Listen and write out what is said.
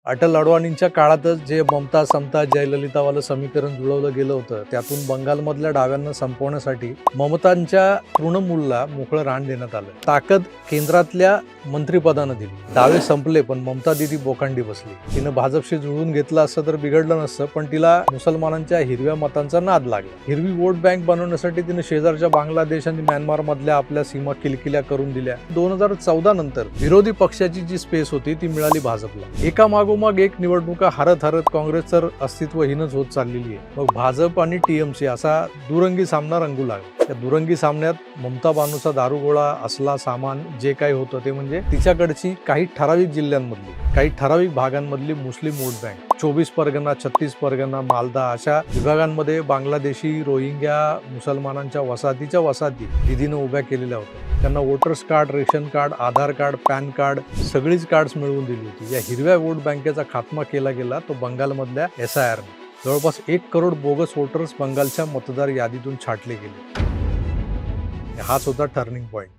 अटल अडवाणींच्या काळातच जे ममता समता जयललितावालं समीकरण जुळवलं गेलं होतं, त्यातून बंगालमधल्या डाव्यांना संपवण्यासाठी ममतांच्या तृणमूलला मोकळं रान देण्यात आलं. ताकद केंद्रातल्या मंत्रिपदानं दिली. डावे संपले, पण ममता दिदी बोकांडी बसली. तिनं भाजपशी जुळून घेतलं असतं तर बिघडलं नसतं, पण तिला मुसलमानांच्या हिरव्या मतांचा नाद लागला. हिरवी वोट बँक बनवण्यासाठी तिने शेजारच्या बांगलादेश आणि म्यानमार मधल्या आपल्या सीमा किलकिल्या करून दिल्या. 2014 नंतर विरोधी पक्षाची जी स्पेस होती ती मिळाली भाजपला. एका मागोमाग एक निवडणुका हरत काँग्रेस तर अस्तित्वहीनच होत चाललेली आहे. मग भाजप आणि टीएमसी असा दुरंगी सामना रंगू लागला. त्या दुरंगी सामन्यात ममता बानूचा दारुगोळा, असला सामान जे काही होतं ते म्हणजे तिच्याकडची काही ठराविक जिल्ह्यांमधली, काही ठराविक भागांमधली मुस्लिम वोट बँक. 24 परगणा, 36 परगणा, मालदा अशा विभागांमध्ये बांगलादेशी, रोहिंग्या मुसलमानांच्या वसाहती दिदीनं उभ्या केलेल्या होत्या. त्यांना वोटर्स कार्ड, रेशन कार्ड, आधार कार्ड, पॅन कार्ड सगळीच कार्ड्स मिळवून दिली होती. या हिरव्या वोट बँकेचा खात्मा केला गेला तो बंगालमधल्या SIR ने. जवळपास 1 करोड बोगस वोटर्स बंगालच्या मतदार यादीतून छाटले गेले. हाच होता टर्निंग पॉइंट.